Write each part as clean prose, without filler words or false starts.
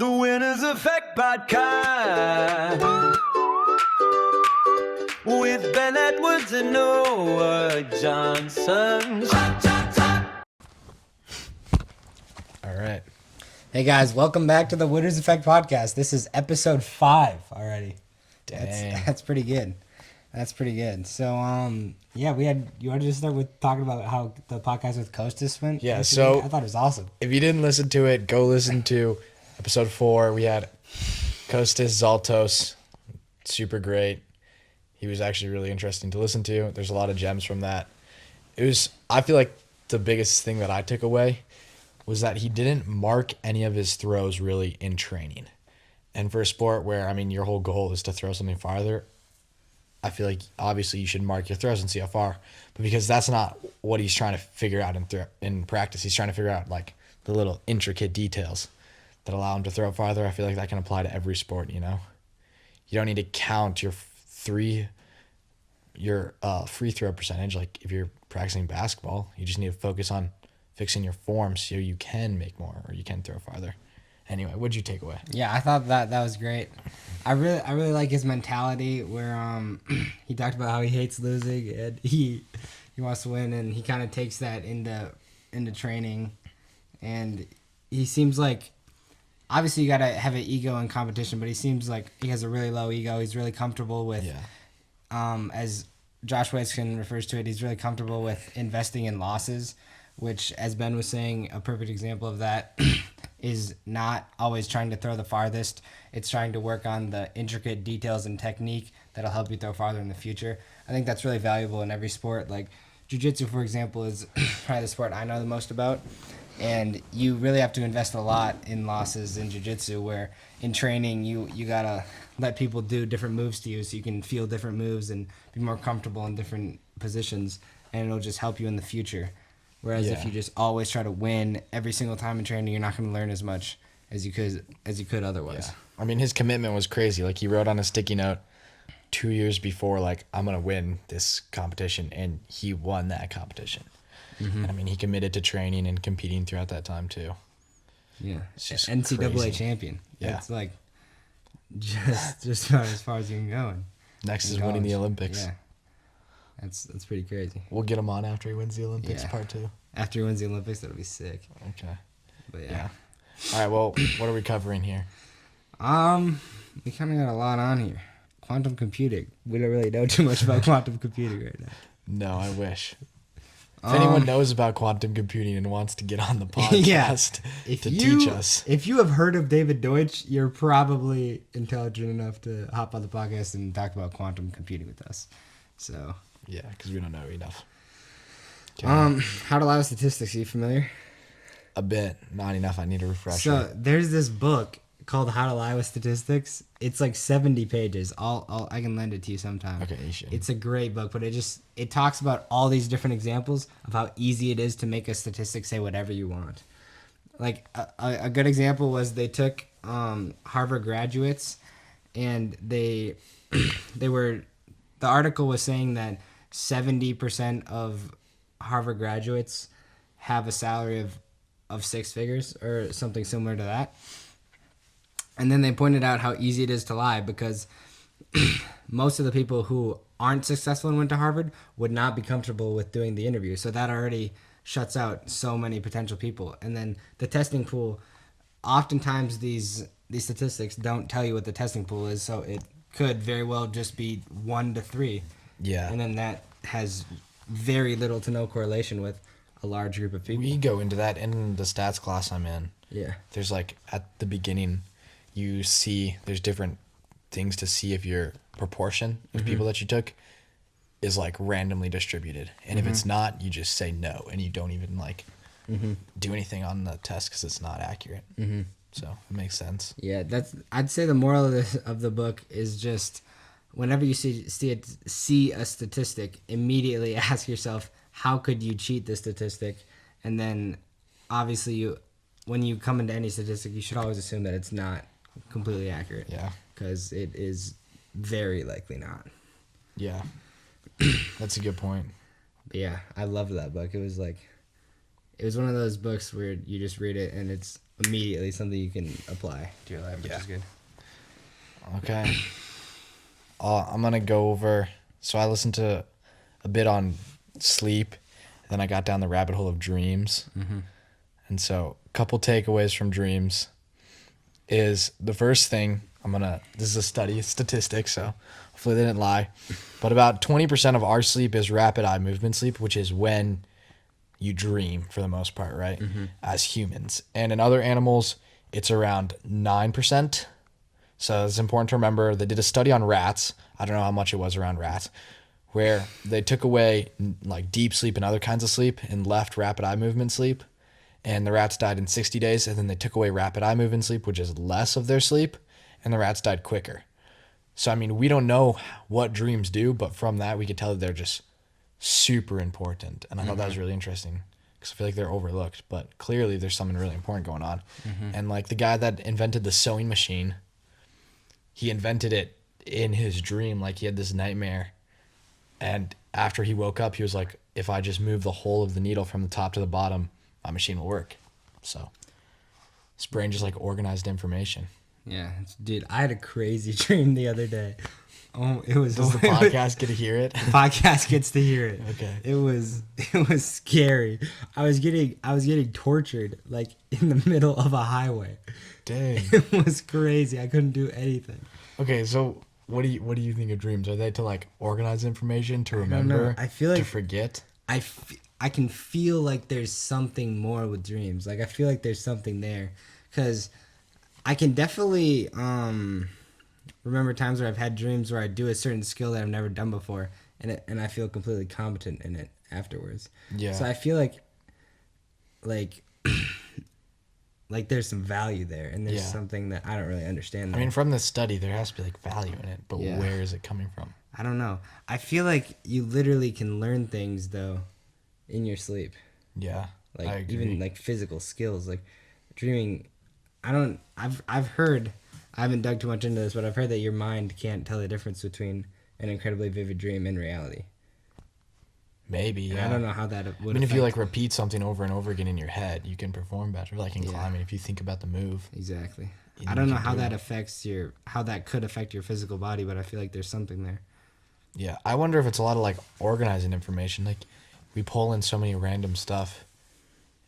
The Winners Effect Podcast with Ben Edwards and Noah Johnson. All right. Hey guys, welcome back to the Winners Effect Podcast. This is episode 5 already. Dang. That's pretty good. That's pretty good. So, you want to just start with talking about how the podcast with Kostas went? Yeah, yesterday? so I thought it was awesome. If you didn't listen to it, go listen to episode 4. We had Kostas Zaltos. Super great. He was actually really interesting to listen to. There's a lot of gems from that. I feel like the biggest thing that I took away was that he didn't mark any of his throws really in training. And for a sport where, your whole goal is to throw something farther, I feel like obviously you should mark your throws and see how far. But because that's not what he's trying to figure out in practice. He's trying to figure out like the little intricate details that allow him to throw farther. I feel like that can apply to every sport, You don't need to count your free throw percentage like if you're practicing basketball. You just need to focus on fixing your form so you can make more or you can throw farther. Anyway, what'd you take away? Yeah, I thought that was great. I really like his mentality where he talked about how he hates losing and he wants to win, and he kind of takes that into training. And he seems like, obviously you got to have an ego in competition, but he seems like he has a really low ego. He's really comfortable with, as Josh Waitzkin refers to it, he's really comfortable with investing in losses, which, as Ben was saying, a perfect example of that is not always trying to throw the farthest. It's trying to work on the intricate details and technique that'll help you throw farther in the future. I think that's really valuable in every sport. Like jiu-jitsu, for example, is probably the sport I know the most about. And you really have to invest a lot in losses in jiu-jitsu, where in training you got to let people do different moves to you so you can feel different moves and be more comfortable in different positions, and it'll just help you in the future. Whereas if you just always try to win every single time in training, you're not going to learn as much as you could otherwise. Yeah. His commitment was crazy. Like, he wrote on a sticky note 2 years before, like, I'm going to win this competition, and he won that competition. Mm-hmm. And, he committed to training and competing throughout that time, too. Yeah. It's just NCAA crazy. champion. Yeah. It's like just about as far as you can go. Next is winning the Olympics. Yeah. That's pretty crazy. We'll get him on after he wins the Olympics, Yeah. part 2. After he wins the Olympics, that'll be sick. Okay. But Yeah. All right, well, what are we covering here? We kind of got a lot on here. Quantum computing. We don't really know too much about quantum computing right now. No, I wish. If anyone knows about quantum computing and wants to get on the podcast teach us. If you have heard of David Deutsch, you're probably intelligent enough to hop on the podcast and talk about quantum computing with us. So Yeah, because we don't know enough. Okay. How to Lie with Statistics. Are you familiar? A bit. Not enough. I need a refresher. So there's this book called How to Lie with Statistics. It's like 70 pages. I can lend it to you sometime. Okay, you should. It's a great book, but it talks about all these different examples of how easy it is to make a statistic say whatever you want. Like a good example was they took Harvard graduates, and the article was saying that 70% of Harvard graduates have a salary of 6 figures or something similar to that. And then they pointed out how easy it is to lie, because most of the people who aren't successful and went to Harvard would not be comfortable with doing the interview. So that already shuts out so many potential people. And then the testing pool, oftentimes these statistics don't tell you what the testing pool is, so it could very well just be 1 to 3. Yeah. And then that has very little to no correlation with a large group of people. We go into that in the stats class I'm in. Yeah. There's like, at the beginning, you see there's different things to see if your proportion of people that you took is like randomly distributed. And if it's not, you just say no, and you don't even like do anything on the test because it's not accurate. So it makes sense. Yeah, I'd say the moral of the book is just, whenever you see a statistic, immediately ask yourself, how could you cheat the statistic? And then obviously when you come into any statistic, you should always assume that it's not completely accurate. Yeah. Because it is very likely not. Yeah. That's a good point. But yeah, I loved that book. It was like, it was one of those books where you just read it and it's immediately something you can apply to your life, which is good. Okay. I'm going to go over. So I listened to a bit on sleep. Then I got down the rabbit hole of dreams. And so a couple takeaways from dreams is the first thing this is a study, it's statistics, so hopefully they didn't lie. But about 20% of our sleep is rapid eye movement sleep, which is when you dream for the most part, right? As humans. And in other animals, it's around 9%. So it's important to remember. They did a study on rats. I don't know how much it was around rats, where they took away like deep sleep and other kinds of sleep and left rapid eye movement sleep. And the rats died in 60 days. And then they took away rapid eye movement sleep, which is less of their sleep. And the rats died quicker. So, I mean, we don't know what dreams do, but from that, we could tell that they're just super important. And I thought that was really interesting because I feel like they're overlooked. But clearly, there's something really important going on. And like the guy that invented the sewing machine, he invented it in his dream. Like he had this nightmare. And after he woke up, he was like, if I just move the whole of the needle from the top to the bottom, my machine will work. So his brain just like organized information. Yeah, dude, I had a crazy dream the other day. Oh, it was. Does the podcast get to hear it? The podcast gets to hear it. Okay. It was scary. I was getting tortured like in the middle of a highway. Dang. It was crazy. I couldn't do anything. Okay, so what do you think of dreams? Are they to like organize information, to remember, I feel like to forget? I can feel like there's something more with dreams. Like I feel like there's something there, because I can definitely remember times where I've had dreams where I do a certain skill that I've never done before, and I feel completely competent in it afterwards. Yeah. So I feel like there's some value there, and there's something that I don't really understand. I mean, from this study, there has to be like value in it, but Yeah. where is it coming from? I don't know. I feel like you literally can learn things though in your sleep. Yeah, I Like agree. even like physical skills, like dreaming. I've heard, I haven't dug too much into this, but I've heard that your mind can't tell the difference between an incredibly vivid dream and reality. Maybe, And yeah. I don't know how that would I mean, if you like affect- repeat something over and over again in your head, you can perform better. Like in Yeah. climbing, if you think about the move. Exactly. You I don't know can how do that it. affects how that could affect your physical body, but I feel like there's something there. Yeah, I wonder if it's a lot of like organizing information. Like we pull in so many random stuff,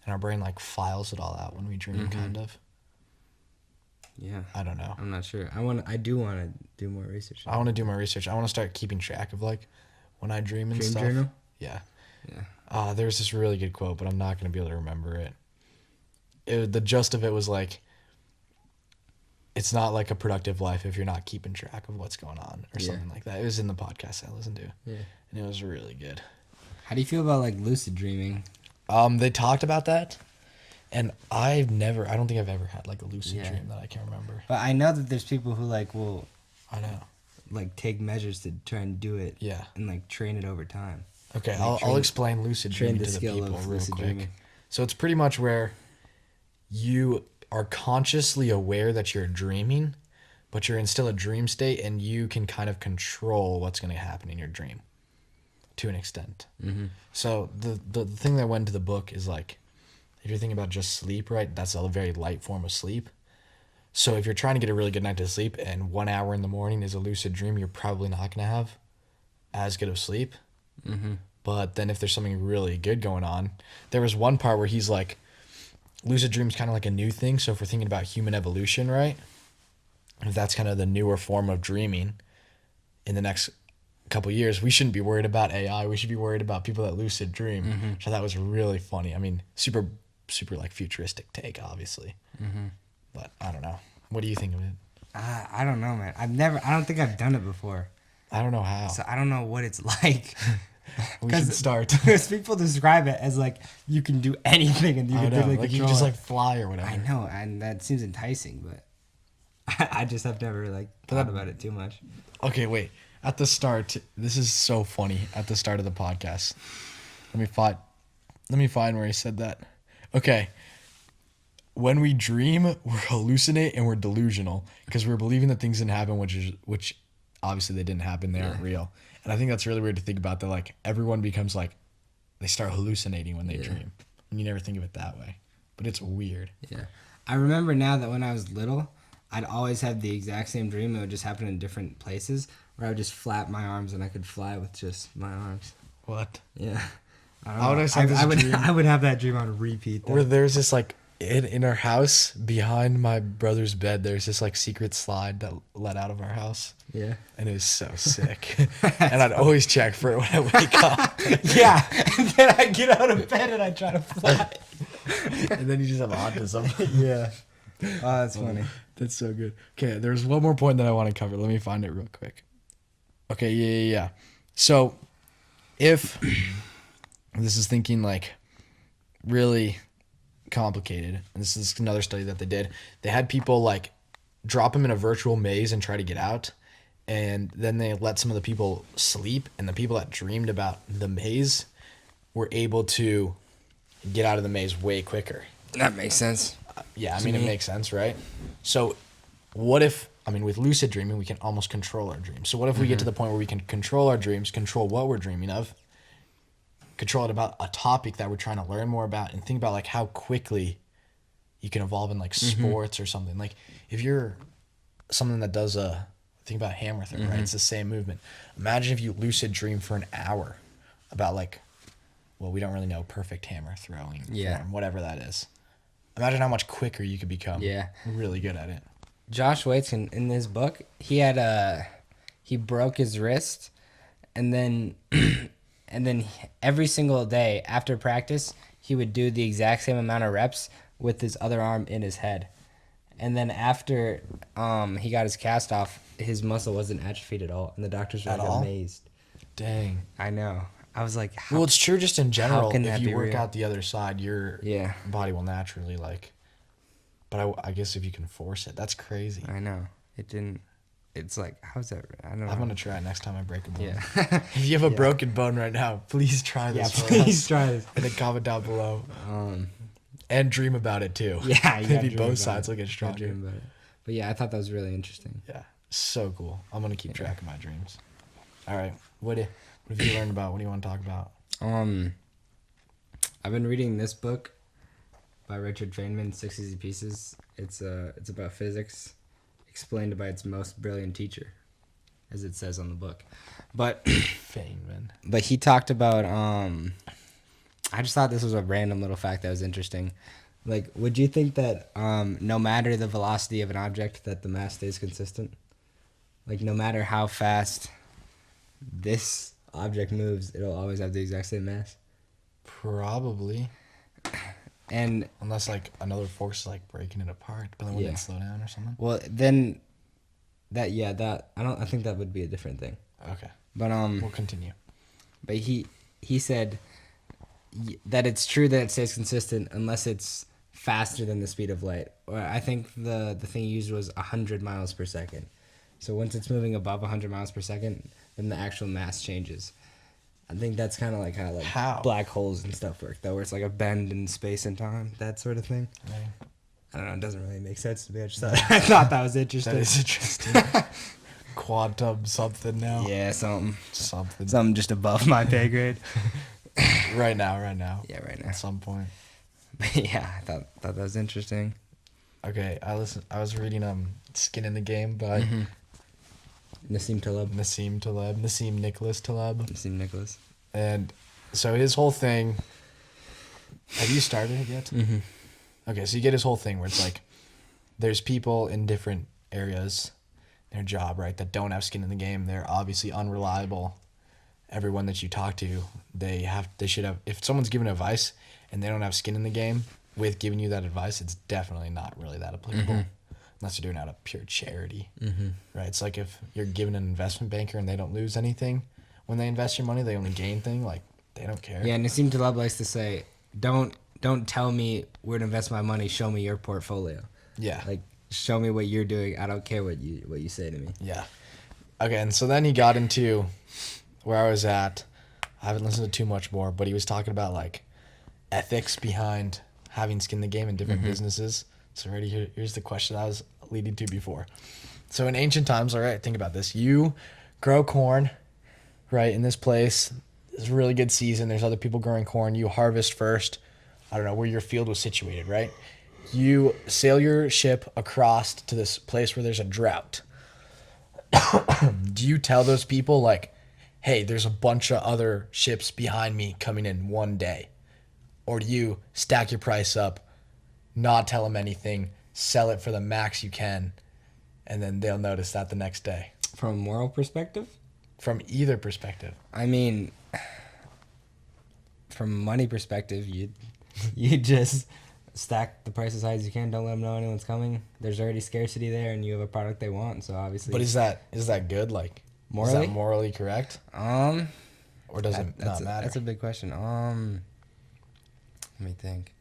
and our brain like files it all out when we dream, kind of. Yeah. I don't know. I'm not sure. I do want to do more research. I want to do my research. I want to start keeping track of like when I dream and Dream stuff. journal? Yeah. Yeah. There's this really good quote, but I'm not gonna be able to remember it. The gist of it was like, it's not like a productive life if you're not keeping track of what's going on or Yeah. something like that. It was in the podcast I listened to, Yeah. and it was really good. How do you feel about like lucid dreaming? They talked about that, and I don't think I've ever had like a lucid Yeah. dream that I can remember. But I know that there's people who like will I know. like take measures to try and do it. Yeah. And like train it over time. Okay, Like I'll explain lucid train dreaming the to the skill people of real lucid quick. dreaming. So it's pretty much where you are consciously aware that you're dreaming, but you're in still a dream state, and you can kind of control what's going to happen in your dream to an extent. Mm-hmm. So the thing that went into the book is like, if you're thinking about just sleep, right, that's a very light form of sleep. So if you're trying to get a really good night to sleep and 1 hour in the morning is a lucid dream, you're probably not going to have as good of sleep. Mm-hmm. But then if there's something really good going on, there was one part where he's like, lucid dream's kind of like a new thing. So if we're thinking about human evolution, right? If that's kind of the newer form of dreaming in the next couple of years, we shouldn't be worried about AI. We should be worried about people that lucid dream. Mm-hmm. Which I thought was really funny. I mean, super like futuristic take, obviously. Mm-hmm. But I don't know. What do you think of it? I don't know, man. I don't think I've done it before. I don't know how. So I don't know what it's like. We should start. Because people describe it as like you can do anything and you I can know, really like you control just it. like fly or whatever. I know, and that seems enticing, but I just have never like thought about it too much. Okay, wait. At the start, this is so funny. At the start of the podcast, let me find where he said that. Okay. When we dream, we're hallucinate and we're delusional because we're believing that things didn't happen, which obviously they didn't happen. They aren't real. And I think that's really weird to think about. That like everyone becomes like, they start hallucinating when they dream. and you never think of it that way. But it's weird. Yeah. I remember now that when I was little, I'd always have the exact same dream. It would just happen in different places where I would just flap my arms and I could fly with just my arms. What? Yeah. I don't How would know. I say this dream? I would have that dream on repeat. Though. Where there's this like in our house behind my brother's bed, there's this like secret slide that led out of our house, Yeah. and it was so sick. And I'd always check for it when I wake up. Yeah. And then I get out of bed and I try to fly. And then you just have autism. Yeah. Oh, that's funny. That's so good. Okay, there's one more point that I want to cover. Let me find it real quick. Okay, yeah. So, if this is thinking like really complicated, and this is another study that they did, they had people like drop them in a virtual maze and try to get out, and then they let some of the people sleep, and the people that dreamed about the maze were able to get out of the maze way quicker. That makes sense. Yeah, I mean, it makes sense, right? So, what if, I mean, with lucid dreaming, we can almost control our dreams. So, what if we get to the point where we can control our dreams, control what we're dreaming of, control it about a topic that we're trying to learn more about, and think about, like, how quickly you can evolve in, like, sports or something. Like, if you're something that does think about hammer throw, right? It's the same movement. Imagine if you lucid dream for an hour about, like, well, we don't really know perfect hammer throwing form, whatever that is. Imagine how much quicker you could become. Yeah. Really good at it. Josh Waits in his book, he broke his wrist, and then every single day after practice, he would do the exact same amount of reps with his other arm in his head. And then after he got his cast off, his muscle wasn't atrophied at all, and the doctors were At like all? amazed. Dang. I know. I was like, how? Well, it's true just in general. can If that you be work real? out the other side, your Yeah. body will naturally, like... But I guess if you can force it, that's crazy. I know. It didn't. It's like, how's that? I don't know. I'm going to try it next time I break a bone. Yeah. If you have a broken bone right now, please try Yeah, this for please us. try this. And then comment down below. And dream about it, too. Yeah, you gotta Maybe dream both about sides it. will get Gotta stronger. dream about it. But yeah, I thought that was really interesting. Yeah. So cool. I'm going to keep track of my dreams. All right. What have you learned about? What do you want to talk about? I've been reading this book by Richard Feynman, 6 Easy Pieces. It's about physics, explained by its most brilliant teacher, as it says on the book. But Feynman. but he talked about I just thought this was a random little fact that was interesting. Like, would you think that no matter the velocity of an object, that the mass stays consistent? Like, no matter how fast this object moves, it'll always have the exact same mass? Probably. And Unless, like, another force is, like, breaking it apart. But then wouldn't Yeah. it slow down or something? well, then I think that would be a different thing. Okay. But We'll continue. But he said that it's true that it stays consistent unless it's faster than the speed of light. Or I think the thing he used was 100 miles per second. So once it's moving above 100 miles per second, then the actual mass changes. I think that's kind of like how black holes and stuff work, though, where it's like a bend in space and time, that sort of thing. Right. I don't know. It doesn't really make sense to me. I just thought, I thought that was interesting. That is interesting. Quantum something now. Yeah, something just above my pay grade. Right now. Yeah, right now. At some point. But yeah, I thought that was interesting. Okay, I was reading Skin in the Game by Nassim Taleb. Nassim Nicholas Taleb. Nassim Nicholas. And so his whole thing. Have you started it yet? Mm-hmm. Okay, so you get his whole thing where it's like, there's people in different areas, their job, right, that don't have skin in the game. They're obviously unreliable. Everyone that you talk to, they should have. If someone's giving advice and they don't have skin in the game with giving you that advice, it's definitely not really that applicable, unless you're doing it out of pure charity, right? It's like if you're giving an investment banker and they don't lose anything when they invest your money, they only gain thing. Like, they don't care. Yeah, Nassim Taleb likes to say, don't tell me where to invest my money. Show me your portfolio. Yeah. Like, show me what you're doing. I don't care what you say to me. Yeah. Okay, and so then he got into where I was at. I haven't listened to too much more, but he was talking about like ethics behind having skin in the game in different businesses. So here's the question I was leading to before. So in ancient times, all right, think about this. You grow corn, right, in this place. It's a really good season. There's other people growing corn. You harvest first. I don't know, where your field was situated, right? You sail your ship across to this place where there's a drought. Do you tell those people, like, hey, there's a bunch of other ships behind me coming in one day? Or do you stack your price up, not tell them anything, sell it for the max you can, and then they'll notice that the next day? From a moral perspective, From either perspective. I mean, from a money perspective, you just stack the price as high as you can. Don't let them know anyone's coming. There's already scarcity there, and you have a product they want. So obviously, But is that good? Like, Morally? Is that morally correct? Or does it not matter? That's a big question. Let me think.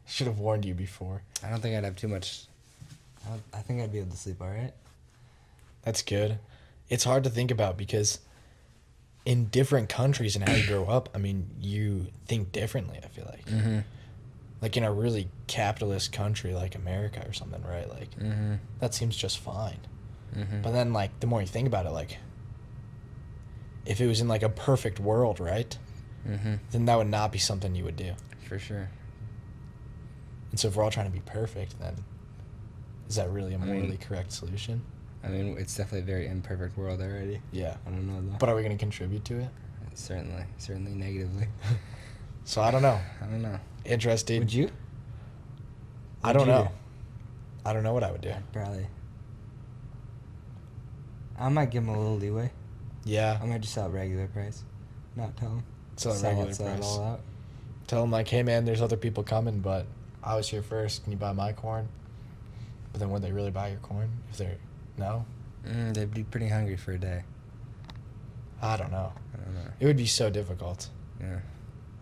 Should have warned you before. I don't think I'd have too much. I think I'd be able to sleep all right. That's good. It's hard to think about because in different countries and how you grow up, I mean, you think differently, I feel like. Mm-hmm. Like in a really capitalist country like America or something, right? Like, that seems just fine. Mm-hmm. But then, like, the more you think about it, like, if it was in, like, a perfect world, right? Mm-hmm. Then that would not be something you would do. For sure. And so if we're all trying to be perfect, then is that really a morally correct solution? I mean, it's definitely a very imperfect world already. Yeah. I don't know though. But are we going to contribute to it? Certainly negatively. So I don't know. I don't know. Interested. Would you? I What'd don't you know. do? I don't know what I would do. Probably. I might give him a little leeway. Yeah. I might just sell at regular price. Not tell him. Sell at regular sell it price. all out. Tell them, like, hey, man, there's other people coming, but I was here first. Can you buy my corn? But then would they really buy your corn? If they're, no? They'd be pretty hungry for a day. I don't know. I don't know. It would be so difficult. Yeah.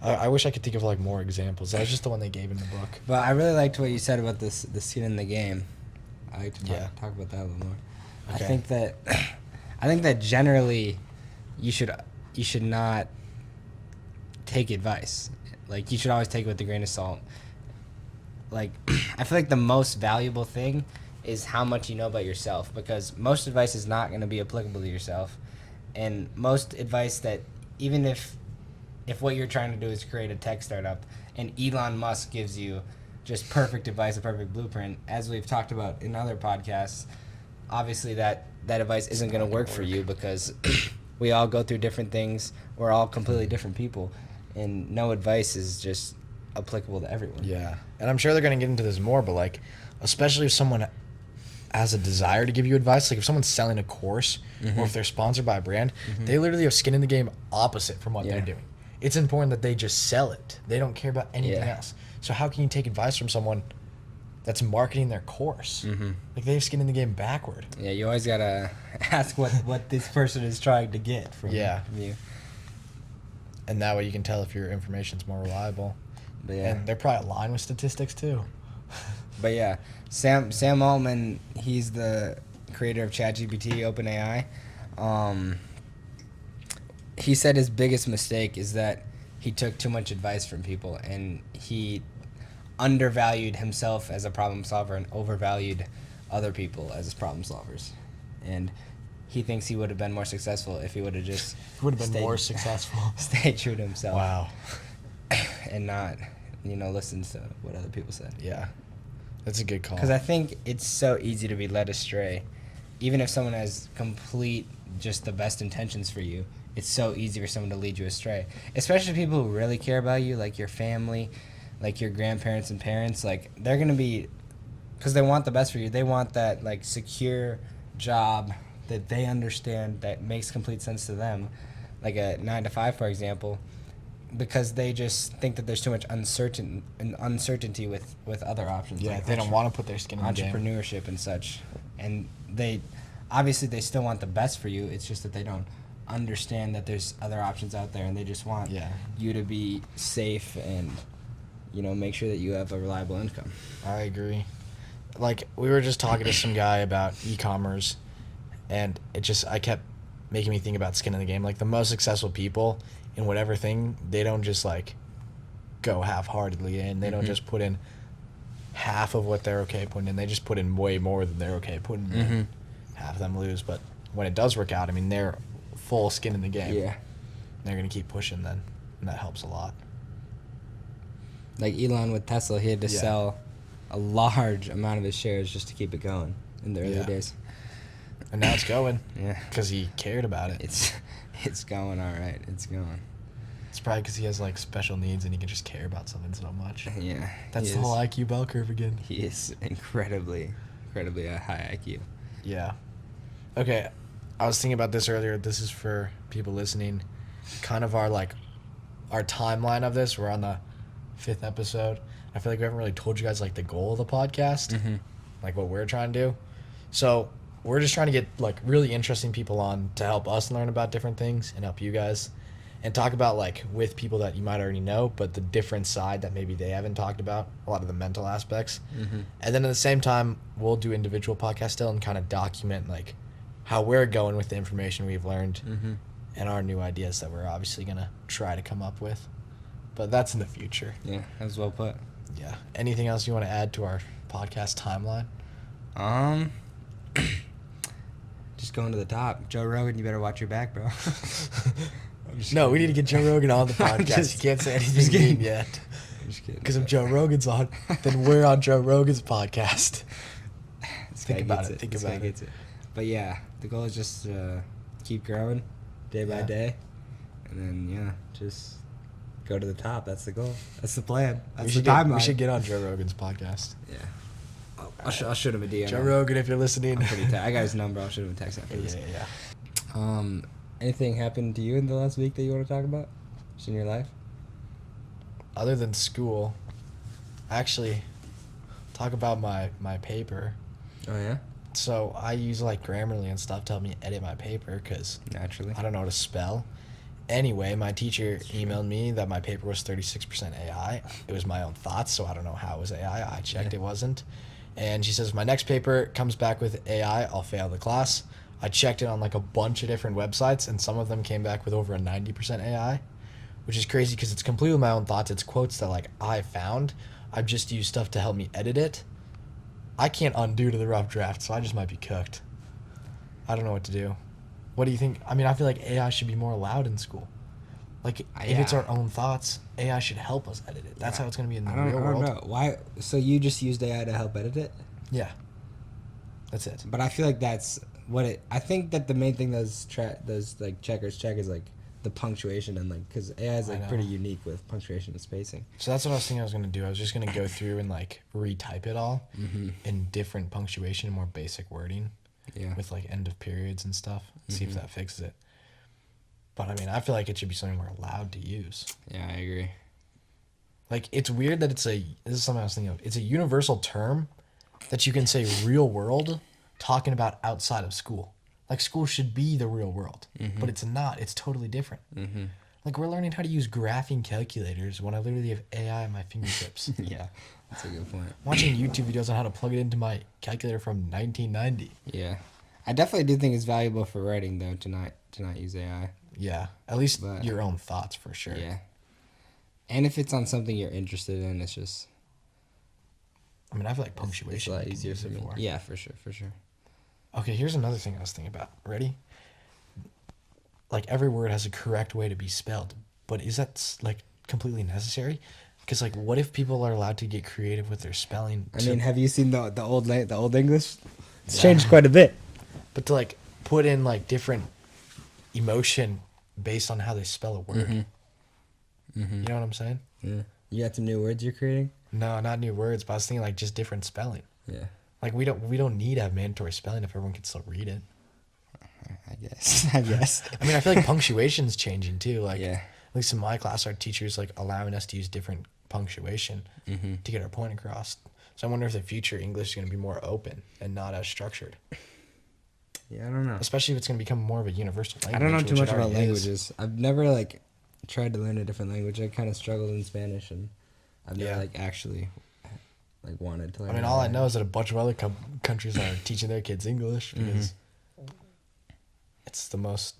I wish I could think of, like, more examples. That was just the one they gave in the book. But I really liked what you said about the skin in the game. I like to talk about that a little more. Okay. I think that generally you should not take advice. Like, you should always take it with a grain of salt. Like, I feel like the most valuable thing is how much you know about yourself, because most advice is not going to be applicable to yourself. And most advice that, even if what you're trying to do is create a tech startup and Elon Musk gives you just perfect advice, a perfect blueprint, as we've talked about in other podcasts, obviously that advice isn't going to work for you, because we all go through different things. We're all completely different people, and no advice is just applicable to everyone. Yeah. And I'm sure they're going to get into this more, but, like, especially if someone has a desire to give you advice, like if someone's selling a course or if they're sponsored by a brand, they literally have skin in the game opposite from what they're doing. It's important that they just sell it. They don't care about anything else. So how can you take advice from someone that's marketing their course? Like, they have skin in the game backward. Yeah, you always got to ask what this person is trying to get from you. And that way you can tell if your information's more reliable. But yeah. And they're probably aligned with statistics too. But yeah, Sam Altman, he's the creator of ChatGPT, OpenAI. He said his biggest mistake is that he took too much advice from people, and he undervalued himself as a problem solver and overvalued other people as problem solvers. And he thinks he would have been more successful if he would have just more successful. stayed true to himself. Wow. And not, listen to what other people said. Yeah. That's a good call. Because I think it's so easy to be led astray. Even if someone has just the best intentions for you, it's so easy for someone to lead you astray. Especially people who really care about you, like your family, like your grandparents and parents. Like, they're going to be, because they want the best for you. They want that, like, secure job that they understand that makes complete sense to them. Like a 9-to-5, for example. Because they just think that there's too much uncertainty with other options. Yeah, like they don't want to put their skin in the game. Entrepreneurship and such. And they still want the best for you. It's just that they don't understand that there's other options out there, and they just want you to be safe and, make sure that you have a reliable income. I agree. Like, we were just talking to some guy about e-commerce, and I kept making me think about skin in the game. Like, the most successful people in whatever thing, they don't just, like, go half-heartedly in. They don't just put in half of what they're okay putting in. They just put in way more than they're okay putting in. Half of them lose. But when it does work out, I mean, they're full skin in the game. Yeah. They're gonna keep pushing then, and that helps a lot. Like Elon with Tesla, he had to Yeah. sell a large amount of his shares just to keep it going in the early Yeah. days. And now it's going Yeah. because he cared about it. It's going all right. It's going. It's probably because he has like special needs and he can just care about something so much. Yeah. That's he the whole is- IQ bell curve again. He is incredibly a high IQ. Yeah. Okay. I was thinking about this earlier. This is for people listening. Kind of our timeline of this. We're on the 5th episode. I feel like we haven't really told you guys like the goal of the podcast, like what we're trying to do. So we're just trying to get like really interesting people on to help us learn about different things and help you guys, and talk about like with people that you might already know, but the different side that maybe they haven't talked about, a lot of the mental aspects. And then at the same time, we'll do individual podcasts still and kind of document like how we're going with the information we've learned and our new ideas that we're obviously going to try to come up with. But that's in the future. Yeah, that was well put. Yeah. Anything else you want to add to our podcast timeline? Just going to the top. Joe Rogan, you better watch your back, bro. No, we need to get Joe Rogan on the I'm podcast. just- You can't say just anything kidding. mean yet. I'm just kidding. Because if Joe Rogan's on, then we're on Joe Rogan's podcast. This Think guy about gets it, think This guy about it. gets it. But yeah, the goal is just keep growing day by Yeah. day. And then, just go to the top. That's the goal. That's the plan. That's We the timeline. should get on Joe Rogan's podcast. Yeah. I'll shoot him a DM. Joe Rogan, if you're listening. I'm pretty I got his number. I'll shoot him a text after this. Yeah. Anything happened to you in the last week that you want to talk about? Just in your life? Other than school, actually, talk about my paper. Oh, yeah? So I use like Grammarly and stuff to help me edit my paper because Naturally. I don't know how to spell. Anyway, my teacher emailed me that my paper was 36% AI. It was my own thoughts, so I don't know how it was AI. I checked, Yeah. it wasn't. And she says, my next paper comes back with AI, I'll fail the class. I checked it on like a bunch of different websites, and some of them came back with over a 90% AI, which is crazy because it's completely my own thoughts. It's quotes that like I found. I've just used stuff to help me edit it. I can't undo to the rough draft, so I just might be cooked. I don't know what to do. What do you think? I mean, I feel like AI should be more allowed in school. Like, if it's Yeah. our own thoughts, AI should help us edit it. That's Yeah. how it's going to be in the I don't real world. know. Why? So you just used AI to help edit it? Yeah. That's it. But I feel like that's what it. I think that the main thing those like checkers check is like the punctuation and like because AI is I like know. pretty unique with punctuation and spacing. So that's what I was thinking I was going to do. I was just going to go through and, like, retype it all Mm-hmm. in different punctuation and more basic wording Yeah. with, like, end of periods and stuff. See if Mm-hmm. that fixes it. But, I mean, I feel like it should be something we're allowed to use. Yeah, I agree. Like, it's weird that this is something I was thinking of. It's a universal term that you can say real world talking about outside of school. Like, school should be the real world, but it's not. It's totally different. Mm-hmm. Like, we're learning how to use graphing calculators when I literally have AI at my fingertips. Yeah, that's a good point. Watching YouTube videos on how to plug it into my calculator from 1990. Yeah, I definitely do think it's valuable for writing though to not use AI. Yeah, at least But- your own thoughts for sure. Yeah, and if it's on something you're interested in, it's just I mean, I feel like it's punctuation. a lot you can easier use for it me. for. Yeah, for sure. Okay, here's another thing I was thinking about. Ready? Like, every word has a correct way to be spelled, but is that like completely necessary? Because like, what if people are allowed to get creative with their spelling? I mean, have you seen the old English? It's changed quite a bit. but to like put in like different emotion based on how they spell a word. Mm-hmm. You know what I'm saying? Yeah. You got some new words you're creating? No, not new words, but I was thinking like just different spelling. Yeah, Like we don't need to have mandatory spelling if everyone can still read it. I guess. I guess. I mean, I feel like punctuation's changing too. Like, Yeah. at least in my class, our teachers like allowing us to use different punctuation Mm-hmm. to get our point across. So I wonder if the future English is going to be more open and not as structured, Yeah, I don't know. especially if it's going to become more of a universal language. I don't know too which much it about already is. languages. I've never like tried to learn a different language. I kind of struggled in Spanish, and I've never Yeah. like actually like wanted to learn. I mean, all I know is that a bunch of other countries are teaching their kids English because it's the most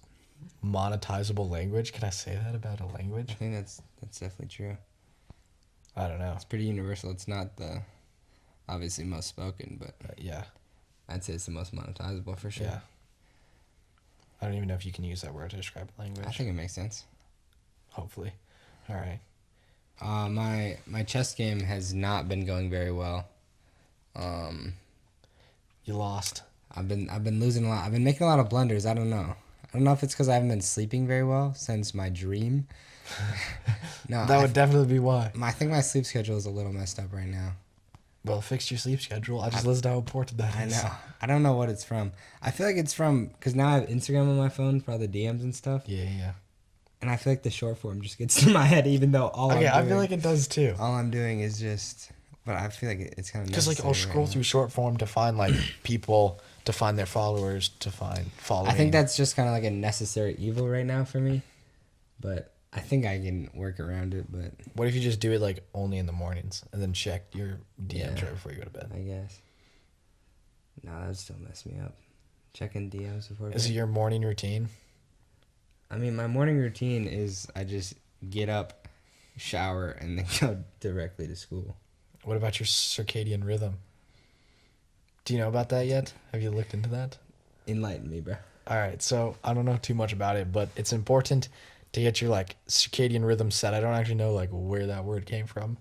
monetizable language. Can I say that about a I language? think that's definitely true. I don't know. It's pretty universal. It's not the obviously most spoken, but Yeah, I'd say it's the most monetizable for sure. yeah. I don't even know if you can use that word to describe a language. I think it makes sense. hopefully. All right. My chess game has not been going very well. You lost. I've been losing a lot. I've been making a lot of blunders. I don't know. I don't know if it's because I haven't been sleeping very well since my dream. No, That would definitely be why. I think my sleep schedule is a little messed up right now. Well, fix your sleep schedule. I just listened to how important that I is. know. I don't know what it's from. I feel like it's from because now I have Instagram on my phone for all the DMs and stuff, Yeah. and I feel like the short form just gets to my head, even though Okay, I feel like it does too. all I'm doing is just. But I feel like it's kind of Because like I'll scroll through short form to find like people, to find their followers, to find following. I think that's just kind of like a necessary evil right now for me, but I think I can work around it. But What if you just do it like only in the mornings and then check your DMs Yeah. right before you go to bed? I guess. No, that would still mess me up. Checking DMs before Is it bed. your morning routine? I mean, my morning routine is I just get up, shower, and then go directly to school. What about your circadian rhythm? Do you know about that yet? Have you looked into that? Enlighten me, bro. All right, so I don't know too much about it, but it's important to get your like circadian rhythm set. I don't actually know like where that word came from,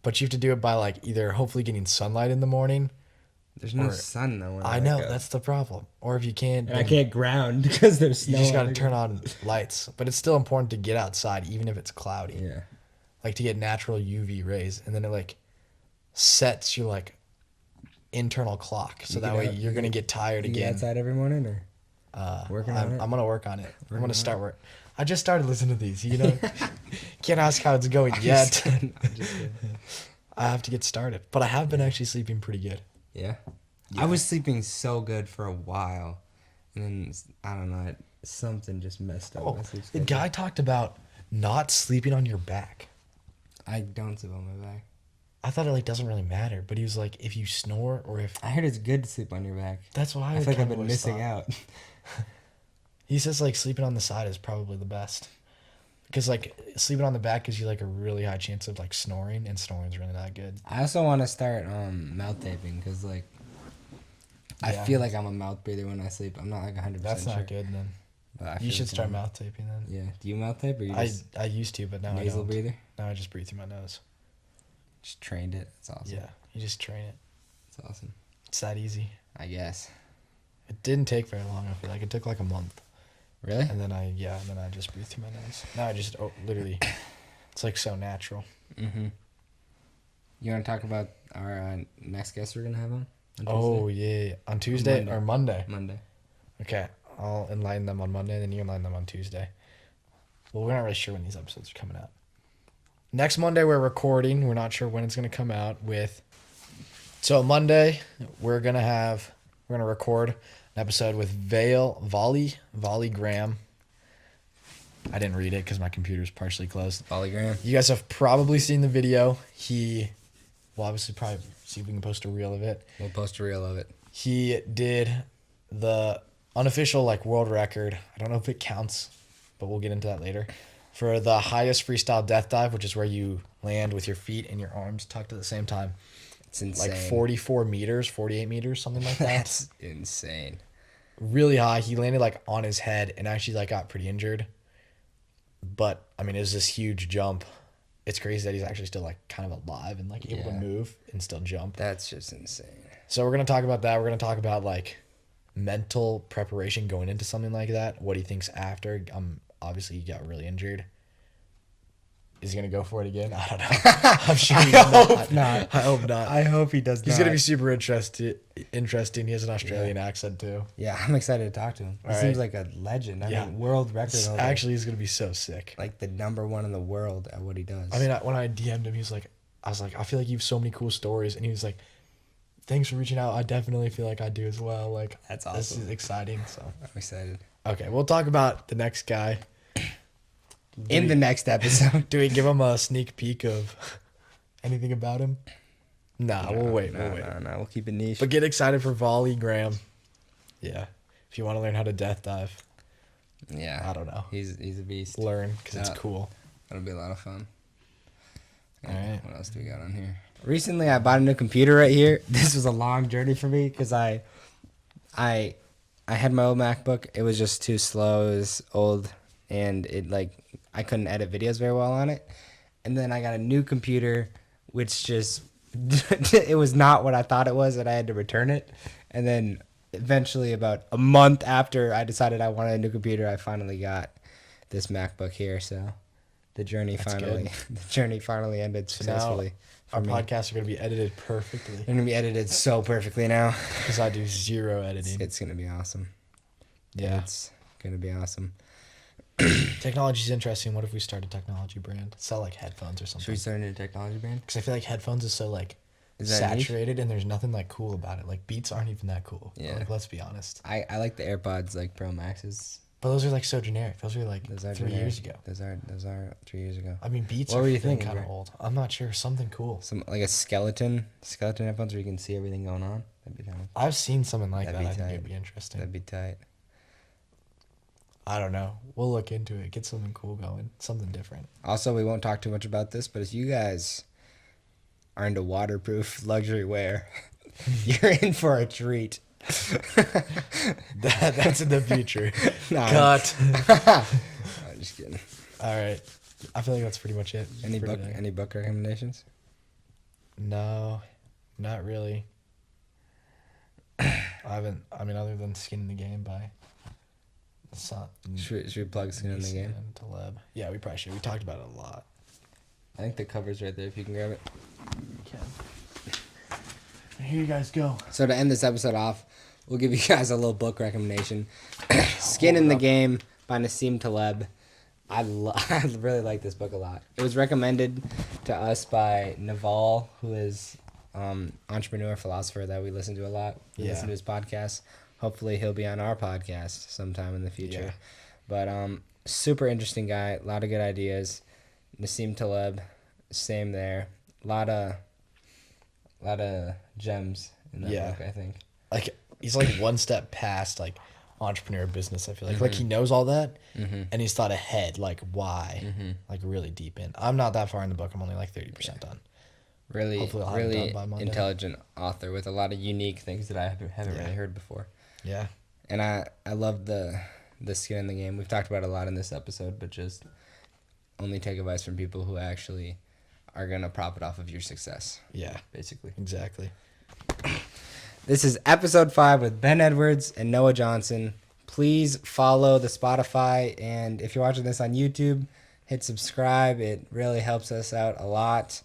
but you have to do it by like either hopefully getting sunlight in the morning. There's no Or- sun though. When I wake know up. that's the problem. Or if you can't, And I then can't ground because there's you snow. just got to on the turn on lights. But it's still important to get outside even if it's cloudy. Yeah. Like to get natural UV rays, and then it like sets your like internal clock, so You that get way out- you're gonna get tired You get again. outside every morning, or working on it? I'm gonna work on it. I'm Working gonna on start work. I just started listening to these. You know, can't ask how it's going yet. I'm just kidding. I have to get started, but I have been actually sleeping pretty good. Yeah. I was sleeping so good for a while, and then I don't know, something just messed up. Oh, my sleep the schedule. guy talked about not sleeping on your back. I don't sleep on my back. I thought it like doesn't really matter, but he was like, if you snore or if I heard it's good to sleep on your back. that's what I I feel like I've kinda been always missing thought. out. He says like sleeping on the side is probably the best. Because like sleeping on the back gives you like a really high chance of like snoring, and snoring's really not good. I also want to start mouth taping because like I Yeah. feel like I'm a mouth breather when I sleep. I'm not like 100% That's sure. not good then. But I You feel should like start I'm- mouth taping then. Yeah. Do you mouth tape or you I just used to, but now I nasal don't. breather? Now I just breathe through my nose. Just trained it. It's awesome. Yeah, you just train it. It's awesome. It's that easy. I guess. It didn't take very long. I feel like it took like a month, Really? and then I just breathe through my nose. Now I just literally, it's like so natural. Mm-hmm. You want to talk about our next guest we're gonna have on? Oh yeah, on Tuesday Monday. or Monday. Monday. Okay, I'll enlighten them on Monday, then you enlighten them on Tuesday. Well, we're not really sure when these episodes are coming out. Next Monday we're recording. We're not sure when it's gonna come out with. So Monday we're gonna record an episode with Volley Graham. I didn't read it because my computer's partially closed. Polygram. You guys have probably seen the video. We'll obviously probably see if we can post a reel of it. We'll post a reel of it. He did the unofficial like world record. I don't know if it counts, but we'll get into that later. For the highest freestyle death dive, which is where you land with your feet and your arms tucked at the same time. It's insane. Like 44 meters, 48 meters, something like that. That's insane. Really high. He landed like on his head and actually like got pretty injured. But I mean, it was this huge jump. It's crazy that he's actually still like kind of alive and like able to Yeah. move and still jump. That's just insane. So we're gonna talk about that. We're gonna talk about like mental preparation going into something like that. What he thinks after. Obviously he got really injured. Is he gonna go for it again? I don't know. I'm sure he's not. not. I hope not. I hope he does He's gonna be super interesting. He has an Australian accent too. Yeah, I'm excited to talk to him. He All seems right. like a legend. I Yeah. mean, world record holder. Actually, he's gonna be so sick. like the #1 in the world at what he does. I mean, when I DM'd him, I was like, I feel like you have so many cool stories, and he was like, "Thanks for reaching out. I definitely feel like I do as well. Like, That's This awesome. is exciting." So, I'm excited. okay, we'll talk about the next guy. In the next episode. Do we give him a sneak peek of anything about him? Nah, we'll wait. We'll wait. No, we'll keep it niche. But get excited for Volley Graham. Yeah, if you want to learn how to death dive, yeah, I don't know. He's a beast. Learn because it's Yeah. cool. That'll be a lot of fun. All right. What else do we got on here? Recently, I bought a new computer right here. This was a long journey for me because I had my old MacBook. It was just too slow. It was old, and it like I couldn't edit videos very well on it. And then I got a new computer, which just it was not what I thought it was, and I had to return it. And then eventually, about a month after I decided I wanted a new computer, I finally got this MacBook here. So the journey finally ended successfully. Our podcasts are going to be edited perfectly. They're gonna be edited so perfectly now. Because I do zero editing. It's gonna be awesome. Yeah. It's gonna be awesome. Technology's interesting. What if we start a technology brand? Sell like headphones or Should something. we start a new technology brand? Because I feel like headphones is so like Is that niche? saturated and there's nothing like cool about it. Like Beats aren't even that cool. Yeah. Like, let's be honest. I like the AirPods like Pro Maxes. But those are like so generic. Those are like Those are 3 years ago. Those are 3 years ago. I mean, Beats What are were you thinking, kind of bro? old. I'm not sure. Something cool. Some like a skeleton headphones where you can see everything going on. That'd be kind of I've seen something like That'd that. be I think tight. it'd be interesting. that'd be tight. I don't know. We'll look into it. Get something cool going. Something different. Also, we won't talk too much about this, but if you guys are into waterproof luxury wear, you're in for a treat. That's in the future. Nah, Cut. I'm just kidding. All right. I feel like that's pretty much it. Any for book? today. Any book recommendations? No, not really. I haven't. I mean, other than Skin in the Game by. Should we plug Skin in the Game? Taleb. Yeah, we probably should. We talked about it a lot. I think the cover's right there. If you can grab it. We can. And here you guys go. So to end this episode off, we'll give you guys a little book recommendation. Skin in the Game by Nassim Taleb. I really like this book a lot. It was recommended to us by Naval, who is entrepreneur, philosopher that we listen to a lot. We listen to his podcast. Hopefully he'll be on our podcast sometime in the future. Yeah. But super interesting guy. A lot of good ideas. Nassim Taleb, same there. A lot of gems in that Yeah. book, I think. Like he's like one step past like entrepreneur business. I feel like he knows all that, and he's thought ahead. Like why? Like really deep in. I'm not that far in the book. I'm only like 30% done. Really, Hopefully I'll have it really done by Monday. intelligent author with a lot of unique things that I haven't Yeah. really heard before. Yeah. And I love the Skin in the Game. We've talked about it a lot in this episode, but just only take advice from people who actually are gonna profit off of your success, Yeah. basically. Exactly. This is episode 5 with Ben Edwards and Noah Johnson. Please follow the Spotify, and if you're watching this on YouTube, hit subscribe. It really helps us out a lot.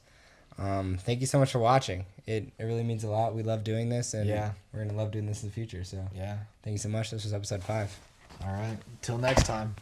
Thank you so much for watching. It really means a lot. We love doing this, and we're gonna love doing this in the future. So Yeah. thank you so much. This was episode 5. All right. Till next time.